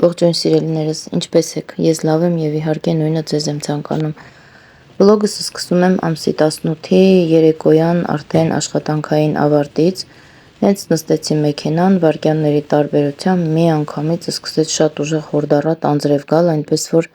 Ողջույն սիրելիներս, ինչպե՞ս եք։ Ես լավ եմ եւ իհարկե նույնը ձեզ եմ ցանկանում։ Վլոգս սկսում եմ ամսի 18-ի երեկոյան արդեն աշխատանքային ավարտից։ Հենց նստեցի մեքենան, վայրկյանների տարբերությամբ մի անգամից սկսեց շատ ուժեղ հորդառատ անձրև գալ, այնպես որ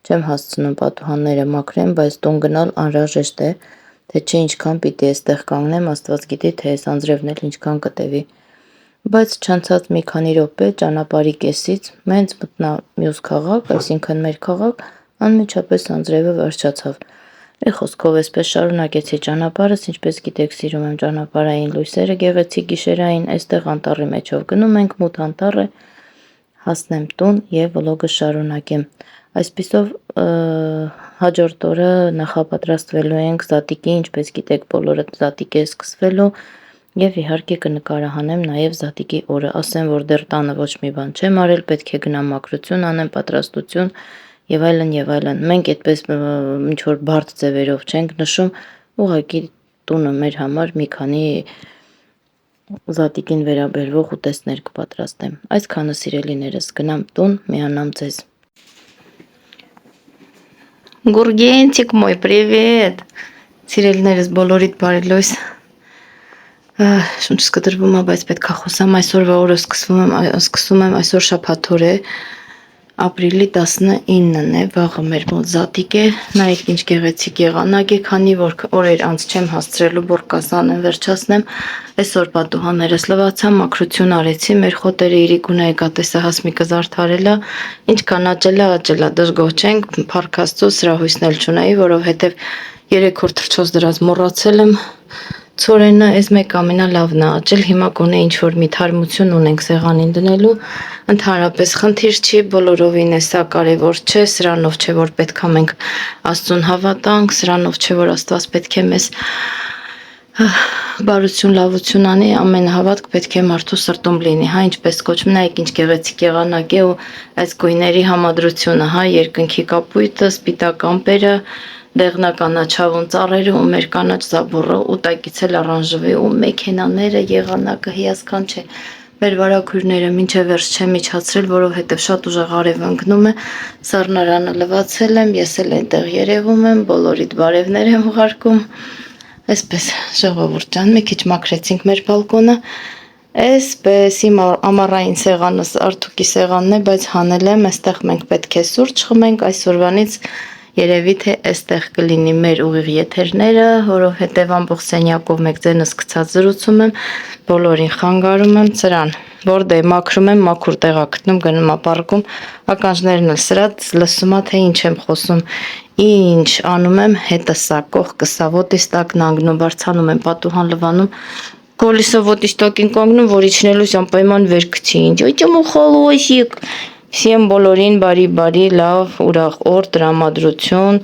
չեմ հասցնում պատուհանները մաքրեմ, բայց տուն գնալ անհրաժեշտ է, թե չէ ինչքան պիտի այստեղ կանգնեմ, Աստված գիտի, թե այս անձրևն էլ ինչքան կտևի։ Բայց չանցած մի քանի րոպե ճանապարհի կեսից հենց մտնա մյուս քաղաք, այսինքն մեր քաղաք, անմիջապես անձրևը վերջացավ։ Մի խոսքով այսպես շարունակեցի ճանապարհս, ինչպես գիտեք, սիրում եմ ճանապարհային լույսերը, գեղեցիկ գիշերային, այստեղ անտառի մեջով գնում ենք, մութ անտառ է, հասնեմ տուն եւ վլոգը շարունակեմ։ Այսպիսով հաջորդ օրը նախապատրաստվելու ենք զատիկի, ինչպես գիտեք, բոլորը զատիկ է սկսվելու։ Եվ իհարկե կնկարահանեմ նաև զատիկի օրը, ասեմ, որ դեռ տանը ոչ մի բան չեմ արել, պետք է գնամ մաքրություն անեմ, պատրաստություն եւ այլն եւ այլն։ Մենք այդպես ինչ որ բարդ ձևերով չենք նշում, ուղղակի տունը մեր համար մի քանի զատիկին վերաբերվող ուտեստներ կպատրաստեմ։ Այսքանը սիրելիներս, գնամ տուն, միանամ ձեզ։ Գուրգենցիկ մոյ, привет։ Սիրելիներս, բոլորիդ բարի լույս։ Շունչս կտրվում է, բայց պետք է խոսամ, այսօրվա օրը սկսում եմ, այսօր շաբաթօր է, ապրիլի 19-ն է, վաղը մեր մոտ զատիկ է, նայեք ինչ գեղեցիկ եղանակ է, քանի որ օրեր անց չեմ հասցրելու բորկասանը վերջացնեմ, այսօր պատուհաններս լվացա, մաքրություն արեցի, մեր խոտերը Իրիկունը եկա տեսահասմիկը զարդարելա, ինչքան աճելա, դժգոհ չենք, փառք Աստծո, սրահույսն էլ չունեի, որովհետև 3 օր թռչոց դրած մոռացել եմ, ցորենը այս մեկ ամենալավն է աճել, հիմա կոնե ինչ որ մի թարմություն ունենք սեղանին դնելու, ընդհանրապես խնդիր չի, բոլորովին է սա կարևոր չէ, սրանով չէ որ պետքա մենք Աստծուն հավատանք, սրանով չէ որ Աստված պետք է մեզ բարություն լավություն անի, ամեն հավատք պետք է մարդու սրտում լինի, հա, ինչպես կոչվում, նայեք ինչ գեղեցիկ եղանակ է ու այս գույների համադրությունը, հա, երկնքի կապույտը, սպիտակ ամպերը, դեղնականաչավուն ծառերը ու մեր կանաչ զաբորը ու տակից էլ առանժվի ու մեքենաները, եղանակը հիասքանչ է։ Մեր վարագույրները մինչև վերջ չեմ իջացրել, որովհետև շատ ուժեղ արև ընկնում է, սառնարանը լվացել եմ, ես էլ այնտեղ երևում եմ, բոլորիդ բարևներ եմ ուղարկում։ Այսպես, ժողովուրդ ջան, մի քիչ մաքրեցինք մեր բալկոնը, այսպես իմ ամառային սեղանս Արթուկի սեղանն է, բայց հանել եմ, այստեղ մենք պետք է սուրճ խմենք, այսօրվանից երևի թե այստեղ կլինի մեր ուղիղ եթերները, որովհետև ամբողջ սենյակով մեկ ձենս գցած զրուցում եմ, բոլորին խանգարում եմ, սրան, որտեղ մաքրում եմ, մաքուր տեղա գտնում, գնում ապառքում, ականջներն էլ սրած լսում ա թե ինչ եմ խոսում, ինչ անում եմ, հետս սա կողքս սա ոտիս տակն անգնում, բարձանում եմ պատուհան լվանում, կոլիսը ոտիս տակին կանգնում, որ իջնելուց անպայման վեր գցի ինձ, այ մոխալոսիկ։ Всем բոլորին բարի, լավ, ուրախ օր, տրամադրություն,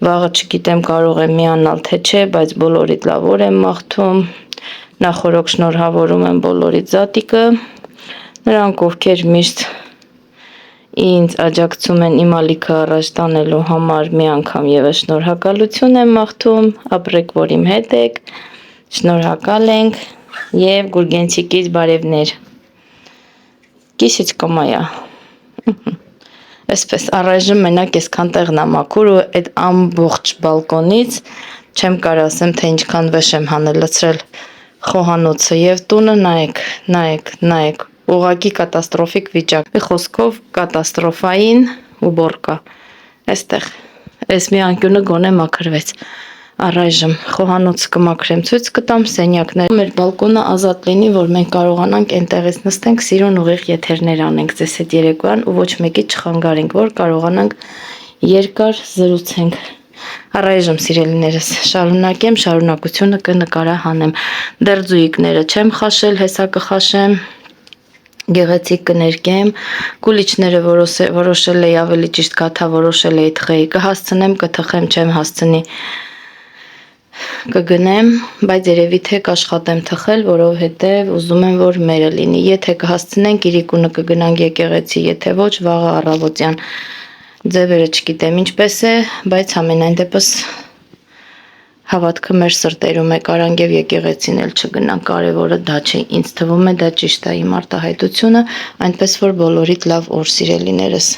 վաղը չգիտեմ կարող եմ միանալ թե չէ, բայց բոլորիդ լավ օր եմ մաղթում, նախորոք շնորհավորում եմ բոլորիդ զատիկը, նրանք ովքեր միշտ ինձ աջակցում են իմ ալիքը առաջ տանելու համար մի անգամ եւս շնորհակալություն եմ մաղթում, ապրեք, որ իմ հետ եք, շնորհակալ ենք եւ Գուրգենցիկից բարևներ։ Կիսիչ կոմայա։ Այսպես առայժմ մենակ այսքան տեղն է մաքուր ու այդ ամբողջ բալկոնից չեմ կարող ասեմ թե ինչքան վեշ եմ հանել լցրել խոհանոցը եւ տունը նայեք ուղղակի կատաստրոֆիկ վիճակ, մի խոսքով կատաստրոֆային ու բորկա, այստեղ, այս մի անկյունը գոնե մաքրվեց, առայժմ խոհանոցը կմաքրեմ, ցույց կտամ, սենյակները, մեր բալկոնը ազատ լինի, որ մենք կարողանանք այնտեղից նստենք, սիրուն ուղիղ եթերներ անենք ձեզ հետ երեկոյան ու ոչ մեկի չխանգարենք, որ կարողանանք երկար զրուցենք։ Առայժմ սիրելիներս շարունակեմ, շարունակությունը կնկարահանեմ, դեռ ձուիկները չեմ խաշել, հեսա կխաշեմ, գեղեցիկ կներկեմ, կուլիչները որոշել էի ավելի ճիշտ գաթա որոշել էի թխեի, կհասցնեմ, կթխեմ, չեմ հասցնի, կգնեմ, բայց երևի թե կաշխատեմ թխել, որովհետև ուզում եմ, որ մերը լինի, եթե կհասցնենք, Իրիկունը կգնանք եկեղեցի, եթե ոչ, վաղը առավոտյան, ձևերը չգիտեմ ինչպես է, բայց ամենայն դեպս Հավատքը մեր սրտերում է, կարանք եւ եկեղեցին էլ չգնան, կարևորը դա չէ, ինձ թվում է դա ճիշտ է իմ արտահայտությունը, այնպես որ բոլորիդ լավ օր սիրելիներս։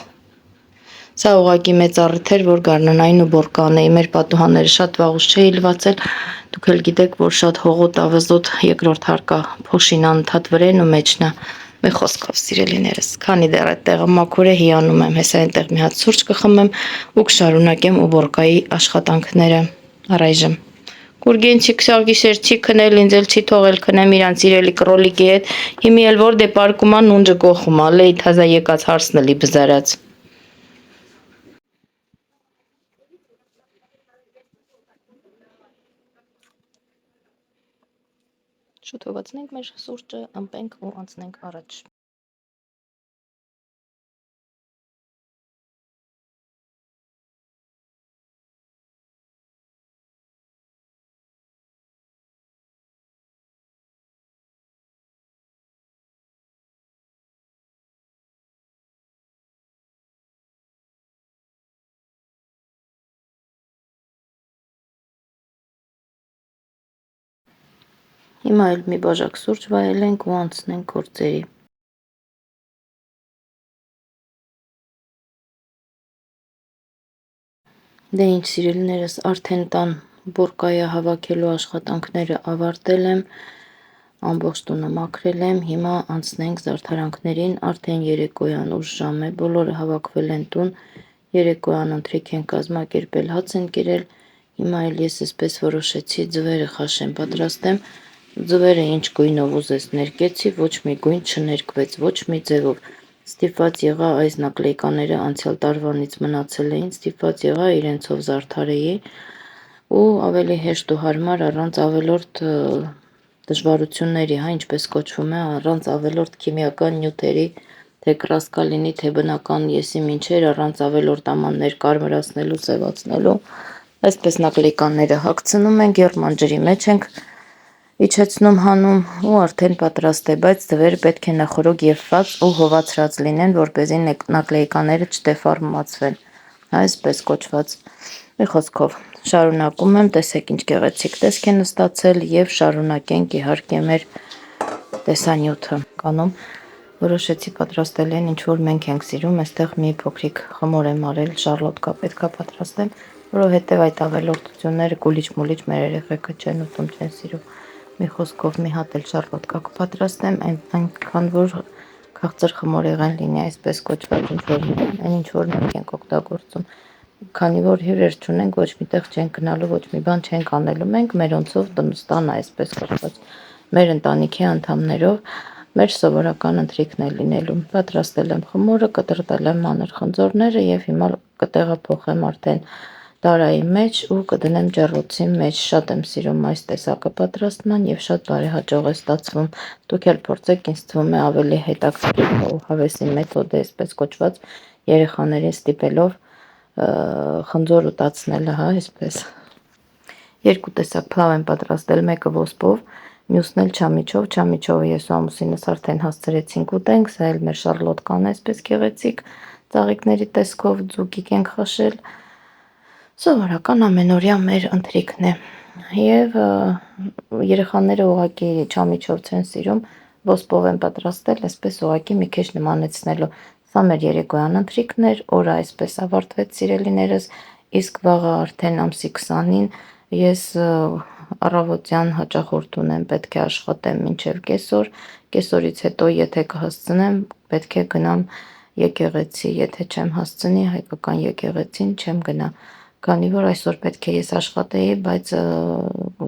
Սա ուղղակի մեծ առիթ էր, որ գարնանային ու բորկանեի, մեր պատուհանները շատ վաղուց չէի լվացել, դուք էլ գիտեք, որ շատ հողոտ ավազոտ երկրորդ հարկա փոշին անընդհատ վրեն ու մեջնա։ Մի խոսքով սիրելիներս, քանի դեռ այդ տեղը մաքուր է, հիանում եմ, հեսա այնտեղ մի հատ սուրճ կխմեմ ու կշարունակեմ ու բորկայի աշխատանքները առայժմ։ Գուրգեն չի քսաղ գիշեր չի քնել, ինձ էլ չի թողել քնեմ իրանց իրելի կրոլիկի հետ, հիմի էլ որ դե պարկումա նունջը գոխումա, լեի թազա եկած հարսնլի բզարած։ Շուտովացնենք մեր սուրճը, ըմպենք ու անցնենք առաջ։ Հիմա էլ մի բաժակ սուրճ վայելենք ու անցնենք գործերի։ Դե ինչ սիրելիներս, արդեն տան բորկայա հավաքելու աշխատանքները ավարտել եմ, ամբողջ տունը մաքրել եմ, հիմա անցնենք զարդարանքներին, արդեն երեկոյան ուշ ժամ է, բոլորը հավաքվել են տուն, երեկոյան ընթրիք են կազմակերպել, հաց են կերել, հիմա էլ ես այսպես որոշեցի ձվերը խաշեմ, պատրաստեմ, ձվերը ինչ գույնով ուզես ներկեցի, ոչ մի գույն չներկվեց, ոչ մի ձևով, ստիպված եղա այս նակլեյկաները անցյալ տարվանից մնացել էին, ստիպված եղա իրենցով զարդարեի ու ավելի հեշտ ու հարմար առանց ավելորդ դժվարությունների, հա, ինչպես կոչվում է, առանց ավելորդ քիմիական նյութերի, թե կրասկալինի, թե բնական եսի մինչեր, առանց ավելորդ ամաններ կարմրացնելու, սևացնելու, այսպես նակլեյկանները հագցնում ենք, եղման ջրի մեջ ենք իջեցնում հանում ու արդեն պատրաստ է, բայց ձվերը պետք է նախորոք եփված ու հովացրած լինեն, որպեսզի նակլեյկաները չդեֆորմացվեն, այսպես կոչված։ Մի խոսքով շարունակում եմ, տեսեք ինչ գեղեցիկ տեսք են ստացել եւ շարունակենք իհարկե մեր տեսանյութը կանում։ Որոշեցի պատրաստել են ինչ որ մենք ենք սիրում, այստեղ մի փոքրիկ խմոր եմ արել, շարլոտկա պետքա պատրաստեմ, որովհետեւ այդ ավելորդությունները գուլիչ-մուլիչ մեր երեխեքը չեն ուտում, չեն սիրում։ Մի խոսքով մի հատ էլ շարլոտկա կպատրաստեմ, այնքան որ քաղցր խմորեղեն լինի, այսպես կոչված ինչ որ մենք ենք օգտագործում, քանի որ հյուրեր չունենք, ոչ միտեղ չենք գնալու, ոչ մի բան չենք անելու, մենք մերոնցով տանը, այսպես կոչված, մեր ընտանիքի անդամներով, մեր սովորական ընթրիքն է լինելու։ Պատրաստել եմ խմորը, կտրտել եմ մանր խնձորները եւ հիմա կտեղափոխեմ արդեն տարայի մեջ ու կդնեմ ջեռոցի մեջ, շատ եմ սիրում այս տեսակը պատրաստման եւ շատ բարեհաջող է ստացվում, դուք էլ փորձեք, ինձ թվում է ավելի հետաքրքիր ու հավեսի մեթոդ է, այսպես կոչված, երեխաներին ստիպելով խնձոր ուտացնելը, հա, այսպես։ Երկու տեսակ փլավ եմ պատրաստել, մեկը ոսպով, մյուսն էլ չամիչով, չամիչովը ես ու ամուսինս արդեն հասցրեցինք ուտենք, սա էլ մեր շարլոտկան է, այսպես գեղեցիկ, ծաղիկների տեսքով ձուկիկ ենք խշել, սովորական ամենօրյա մեր ընթրիքն է եւ երեխաները ուղղակի չամիչով չեն սիրում, ոսպով եմ պատրաստել, այսպես ուղղակի մի քիչ նմանեցնելու, սա մեր երեկոյան ընթրիքն էր, օրը այսպես ավարտվեց սիրելիներս, իսկ վաղը արդեն ամսի 20-ին ես առավոտյան հաճախորդ ունեմ, պետք է աշխատեմ մինչև կեսօր, կեսօրից հետո եթե կհասցնեմ, պետք է գնամ եկեղեցի, եթե չեմ հասցնի հայկական եկեղեցին չեմ գնա, քանի որ այսօր պետք է ես աշխատեի, բայց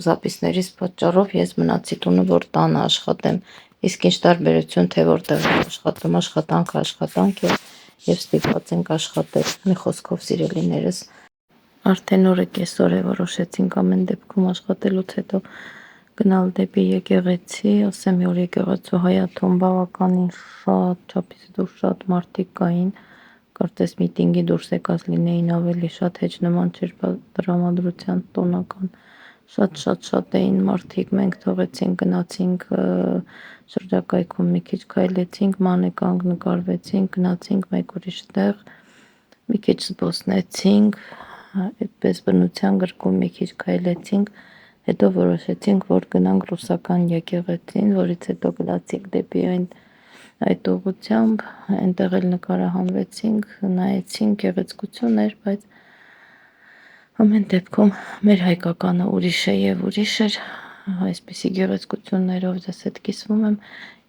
զապիսներիս պատճառով ես մնացի տունը, որ տանը աշխատեմ, իսկ ինչ տարբերություն, թե որտեղ աշխատում, աշխատանք է եւ ստիպված ենք աշխատել, մի խոսքով սիրելիներս, արդեն օրը կեսօր է որոշեցինք ամեն դեպքում աշխատելուց հետո գնալ դեպի եկեղեցի, ասեմ որ եկեղեցու հայաթում բավականին շատ, չափից դուրս շատ մարդիկ կային, կարծես միտինգի դուրս եկած լինեին ավելի շատ, հեչ նման չէր տրամադրության տոնական, շատ էին մարդիկ, մենք թողեցինք, գնացինք շրջակայքում մի քիչ քայլեցինք, մանեկանք նկարվեցինք, գնացինք մեկ ուրիշ տեղ, մի քիչ զբոսնեցինք, այդպես բնության գրկում մի քիչ քայլեցինք, հետո որոշեցինք, որ գնանք ռուսական եկեղեցին, որից հետո գնացինք դեպի այդ ուղղությամբ, այնտեղ էլ նկարահանվեցինք, նայեցինք, գեղեցկություն էր, բայց ամեն դեպքում մեր հայկականը ուրիշ է եւ ուրիշ էր, այսպիսի գեղեցկություններով ձեզ հետ կիսվում եմ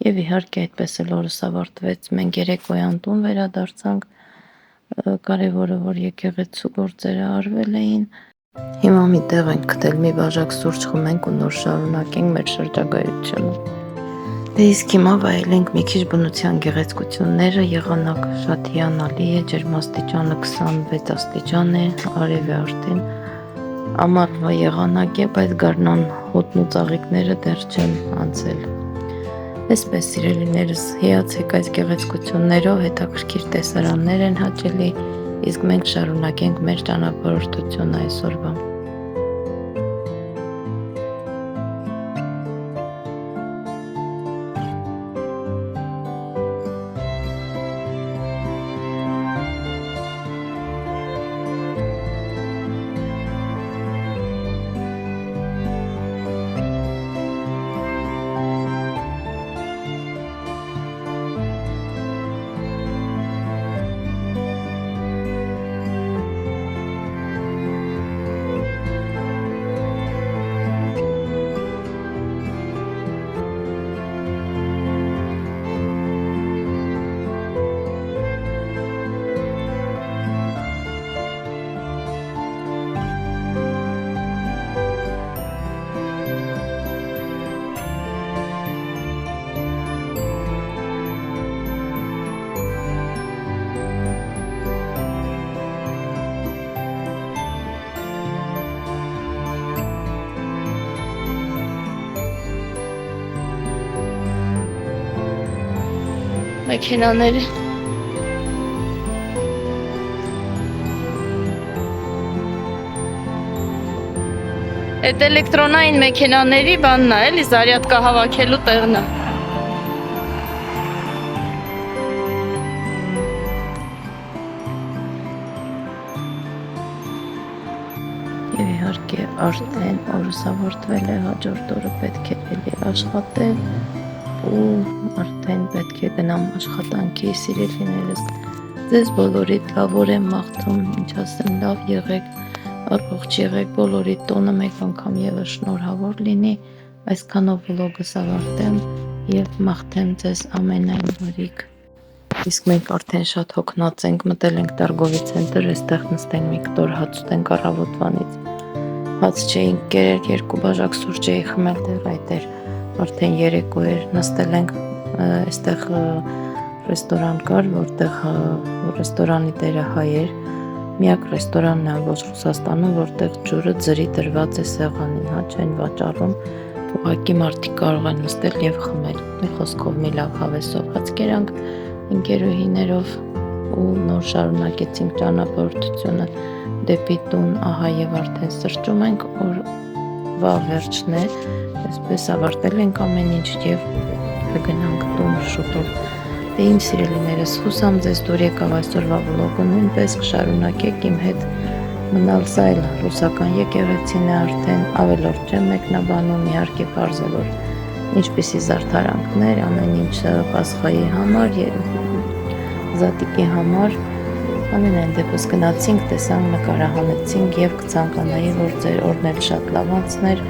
եւ իհարկե այդպես էլ օրս ավարտվեց, մենք երեկոյան տուն վերադարձանք, կարևորը որ եկեղեցու գործերը արվել էին, հիմա մի տեղ ենք գտել, մի բաժակ սուրճ խմենք ու նոր շարունակենք մեր շրջագայությունը։ Դե իսկ հիմա վայելենք մի քիչ բնության գեղեցկությունները, եղանակը շատ հիանալի է, ջերմաստիճանը 26 աստիճան է, արև է արդեն, ամառվա եղանակ է, բայց գարնան հոտն ու ծաղիկները դեռ չեն անցել։ Այսպես սիրելիներս, հիացեք այս գեղեցկություններով, հետաքրքիր տեսարաններ են հաճելի, իսկ մենք շարունակենք մեր ճանապարհորդությունը այսօրվա։ Մեքենաները Այդ էլեկտրոնային մեքենաների բանն է, էլի զարյատկա հավաքելու տեղն է։ Եվ իհարկե արդեն օրս ավարտվել է, հաջորդ օրը պետք է էլի աշխատել ու արդեն պետք է գնամ աշխատանքի, սիրելիներս, ձեզ բոլորիդ լավ օր եմ մաղթում, ինչ ասեմ, լավ եղեք, առողջ եղեք, բոլորիդ տոնը մեկ անգամ եւս շնորհավոր լինի, այսքանով վլոգս ավարտեմ եւ մաղթեմ ձեզ ամենայն բարիք։ Իսկ մենք արդեն շատ հոգնած ենք, մտել ենք Տարգովի ցենտր, այստեղ նստենք մի կտոր հաց ուտենք առավոտվանից։ Հաց չէինք կերել, 2 բաժակ սուրճ էի խմել, դեռ այդ էր, արդեն երեկո էր, նստել ենք, այստեղ ռեստորան կար, որտեղ ռեստորանի տերը հայ էր, միակ ռեստորանն է ամբողջ Ռուսաստանում, որտեղ ջուրը ձրի դրված է սեղանին, հա չեն վաճառում, ուղղակի մարդիկ կարող են նստել եւ խմել։ Մի խոսքով մի լավ հավեսով հաց կերանք ընկերուհիներով ու նոր շարունակեցինք ճանապարհորդությունը դեպի տուն, ահա եւ արդեն սրճում ենք, օրվա վերջն է, այսպես ավարտել ենք ամեն ինչ եւ կգնանք տուն շուտով։ Դե իմ սիրելիներս, հուսամ ձեզ դուր եկավ այսօրվա վլոգը, նույնպես կշարունակեք իմ հետ մնալ, սա էլ ռուսական եկեղեցին է արդեն, ավելորդ չեմ մեկնաբանում, իհարկե պարզ է, որ ինչպիսի զարդարանքներ, ամեն ինչ Պասխայի համար, Զատիկի համար, ամենայն դեպս գնացինք, տեսանք, նկարահանեցինք եւ կցանկանայի, որ ձեր օրն էլ շատ լավ անցներ,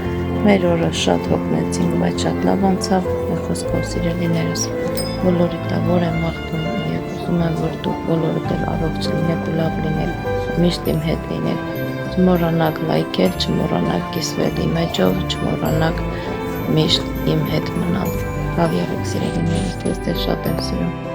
մեր օրը շատ հոգնեցինք, բայց շատ լավ անցավ, խոսքով սիրելիներս, բոլորիդ լավ օր եմ մաղթում եւ ուզում եմ, որ դուք բոլորդ էլ առողջ լինեք ու լավ լինեք, միշտ իմ հետ լինեք, չմոռանաք լայքել, չմոռանաք կիսվել իմ էջով, չմոռանաք միշտ իմ հետ մնալ։ Լավ եղեք սիրելիներս, ես ձեզ շատ եմ սիրում։